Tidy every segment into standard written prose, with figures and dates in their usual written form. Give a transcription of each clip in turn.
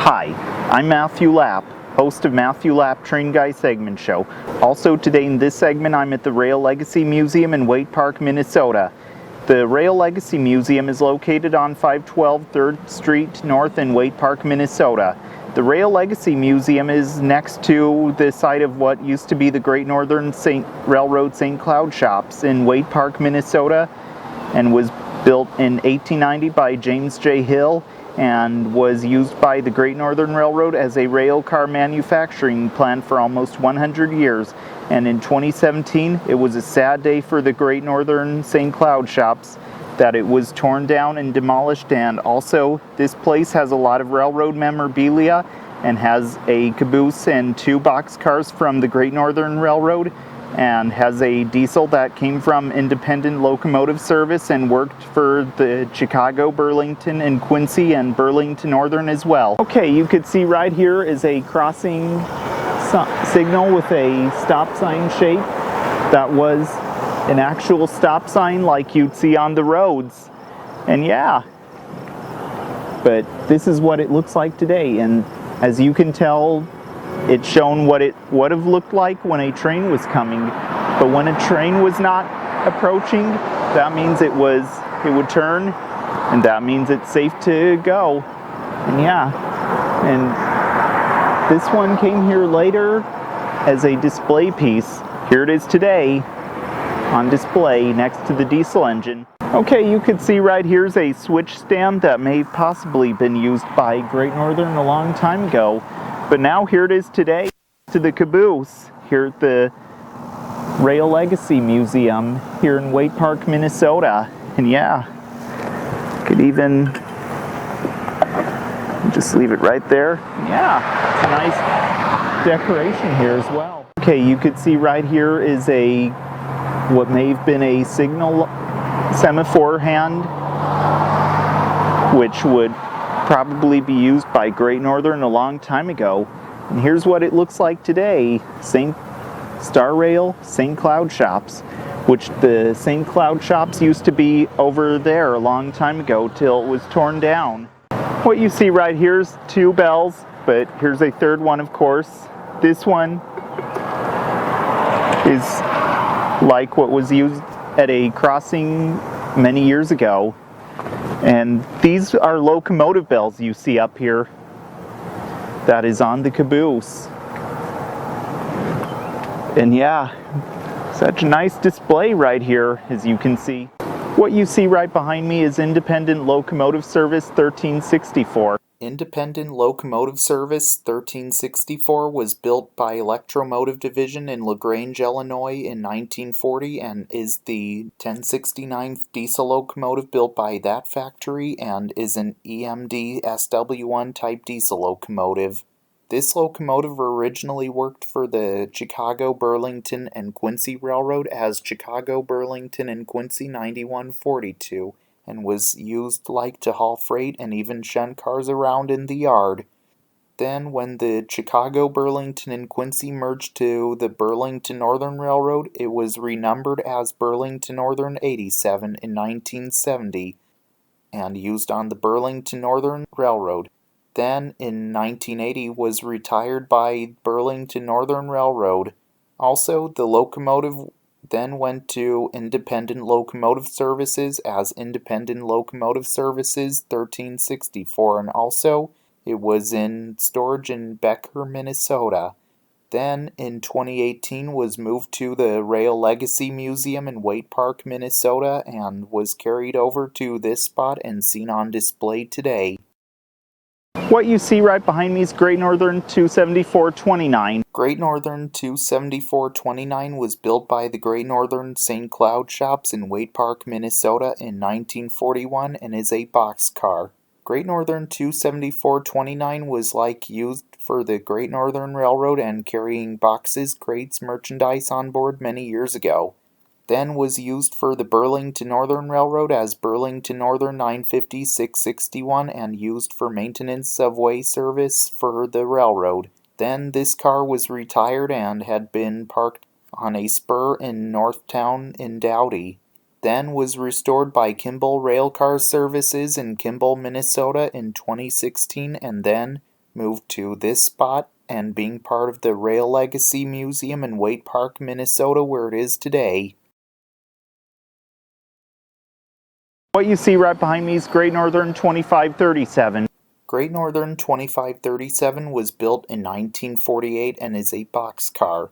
Hi, I'm Matthew Lapp, host of Matthew Lapp Train Guy Segment Show. Also today in this segment I'm at the Rail Legacy Museum in Waite Park, Minnesota. The Rail Legacy Museum is located on 512 3rd Street North in Waite Park, Minnesota. The Rail Legacy Museum is next to the site of what used to be the Great Northern Railroad St. Cloud Shops in Waite Park, Minnesota, and was built in 1890 by James J. Hill and was used by the Great Northern Railroad as a rail car manufacturing plant for almost 100 years. And in 2017, it was a sad day for the Great Northern St. Cloud Shops that it was torn down and demolished. And also, this place has a lot of railroad memorabilia and has a caboose and 2 boxcars from the Great Northern Railroad, and has a diesel that came from Independent Locomotive Service and worked for the Chicago, Burlington, and Quincy and Burlington Northern as well. Okay, you could see right here is a crossing signal with a stop sign shape. That was an actual stop sign like you'd see on the roads. And yeah, but this is what it looks like today. And as you can tell, it's shown what it would have looked like when a train was coming. But when a train was not approaching, that means it would turn, and that means it's safe to go. And yeah, and this one came here later as a display piece. Here it is today on display next to the diesel engine. Okay, you could see right here is a switch stand that may have possibly been used by Great Northern a long time ago. But now here it is today to the caboose here at the Rail Legacy Museum here in Waite Park, Minnesota. And yeah, could even just leave it right there. Yeah, it's a nice decoration here as well. Okay, you could see right here is what may have been a signal semaphore hand, which would probably be used by Great Northern a long time ago. And here's what it looks like today. Star Rail St. Cloud Shops, which the St. Cloud Shops used to be over there a long time ago till it was torn down. What you see right here is 2 bells, but here's a third one, of course. This one is like what was used at a crossing many years ago. And these are locomotive bells you see up here. That is on the caboose. And yeah, such a nice display right here, as you can see. What you see right behind me is Independent Locomotive Service 1364. Independent Locomotive Service 1364 was built by Electromotive Division in LaGrange, Illinois in 1940 and is the 1069th diesel locomotive built by that factory and is an EMD SW1 type diesel locomotive. This locomotive originally worked for the Chicago, Burlington, and Quincy Railroad as Chicago, Burlington, and Quincy 9142. And was used to haul freight and even shunt cars around in the yard. Then when the Chicago, Burlington, and Quincy merged to the Burlington Northern Railroad, it was renumbered as Burlington Northern 87 in 1970 and used on the Burlington Northern Railroad. Then in 1980 was retired by Burlington Northern Railroad. Also, the locomotive then went to Independent Locomotive Services as Independent Locomotive Services 1364, and also it was in storage in Becker, Minnesota. Then in 2018 was moved to the Rail Legacy Museum in Waite Park, Minnesota, and was carried over to this spot and seen on display today. What you see right behind me is Great Northern 27429. Great Northern 27429 was built by the Great Northern St. Cloud Shops in Waite Park, Minnesota in 1941 and is a boxcar. Great Northern 27429 was used for the Great Northern Railroad and carrying boxes, crates, merchandise on board many years ago. Then was used for the Burlington Northern Railroad as Burlington Northern 950-661 and used for maintenance of way service for the railroad. Then this car was retired and had been parked on a spur in Northtown in Doughty. Then was restored by Kimball Railcar Services in Kimball, Minnesota in 2016 and then moved to this spot and being part of the Rail Legacy Museum in Waite Park, Minnesota, where it is today. What you see right behind me is Great Northern 2537. Great Northern 2537 was built in 1948 and is a boxcar.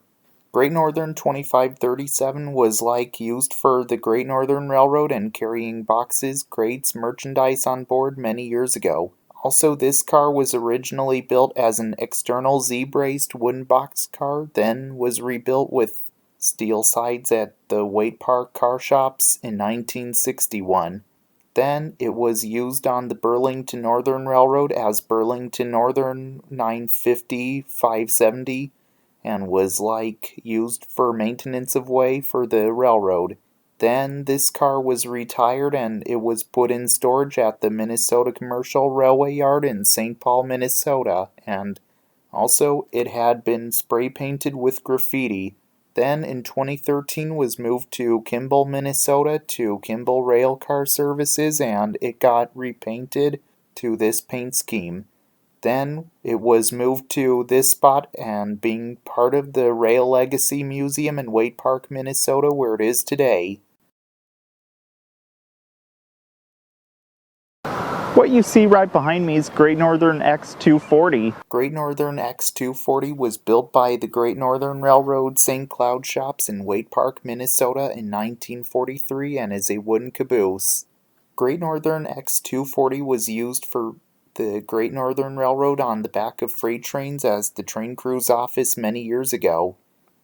Great Northern 2537 was used for the Great Northern Railroad and carrying boxes, crates, merchandise on board many years ago. Also, this car was originally built as an external Z-braced wooden boxcar, then was rebuilt with steel sides at the Waite Park car shops in 1961. Then it was used on the Burlington Northern Railroad as Burlington Northern 950-570 and was used for maintenance of way for the railroad. Then this car was retired and it was put in storage at the Minnesota Commercial Railway Yard in St. Paul, Minnesota, and also it had been spray painted with graffiti. Then in 2013 was moved to Kimball, Minnesota to Kimball Railcar Services and it got repainted to this paint scheme. Then it was moved to this spot and being part of the Rail Legacy Museum in Waite Park, Minnesota, where it is today. What you see right behind me is Great Northern X240. Great Northern X240 was built by the Great Northern Railroad St. Cloud shops in Waite Park, Minnesota in 1943 and is a wooden caboose. Great Northern X240 was used for the Great Northern Railroad on the back of freight trains as the train crew's office many years ago.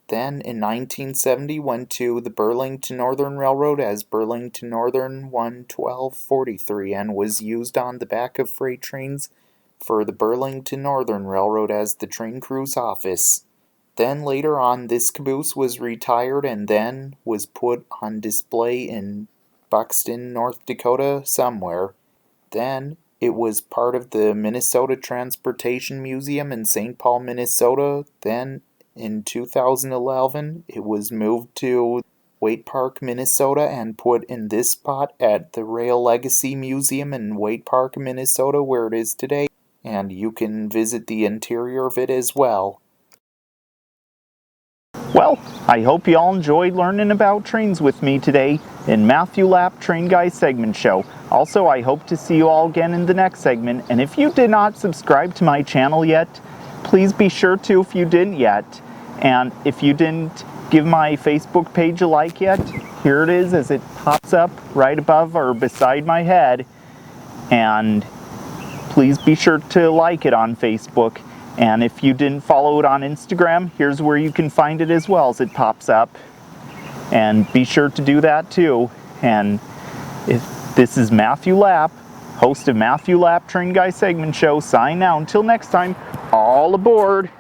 Then in 1970 went to the Burlington Northern Railroad as Burlington Northern 11243 and was used on the back of freight trains for the Burlington Northern Railroad as the train crew's office. Then later on this caboose was retired and then was put on display in Buxton, North Dakota somewhere. Then it was part of the Minnesota Transportation Museum in St. Paul, Minnesota. Then in 2011, it was moved to Waite Park, Minnesota and put in this spot at the Rail Legacy Museum in Waite Park, Minnesota, where it is today, and you can visit the interior of it as well. Well, I hope you all enjoyed learning about trains with me today in Matthew Lapp Train Guy segment show. Also, I hope to see you all again in the next segment, and if you did not subscribe to my channel yet, please be sure to if you didn't yet. And if you didn't give my Facebook page a like yet, here it is as it pops up right above or beside my head. And please be sure to like it on Facebook. And if you didn't follow it on Instagram, here's where you can find it as well as it pops up. And be sure to do that too. And this is Matthew Lapp, host of Matthew Lapp Train Guy segment show, signing out. Until next time, all aboard.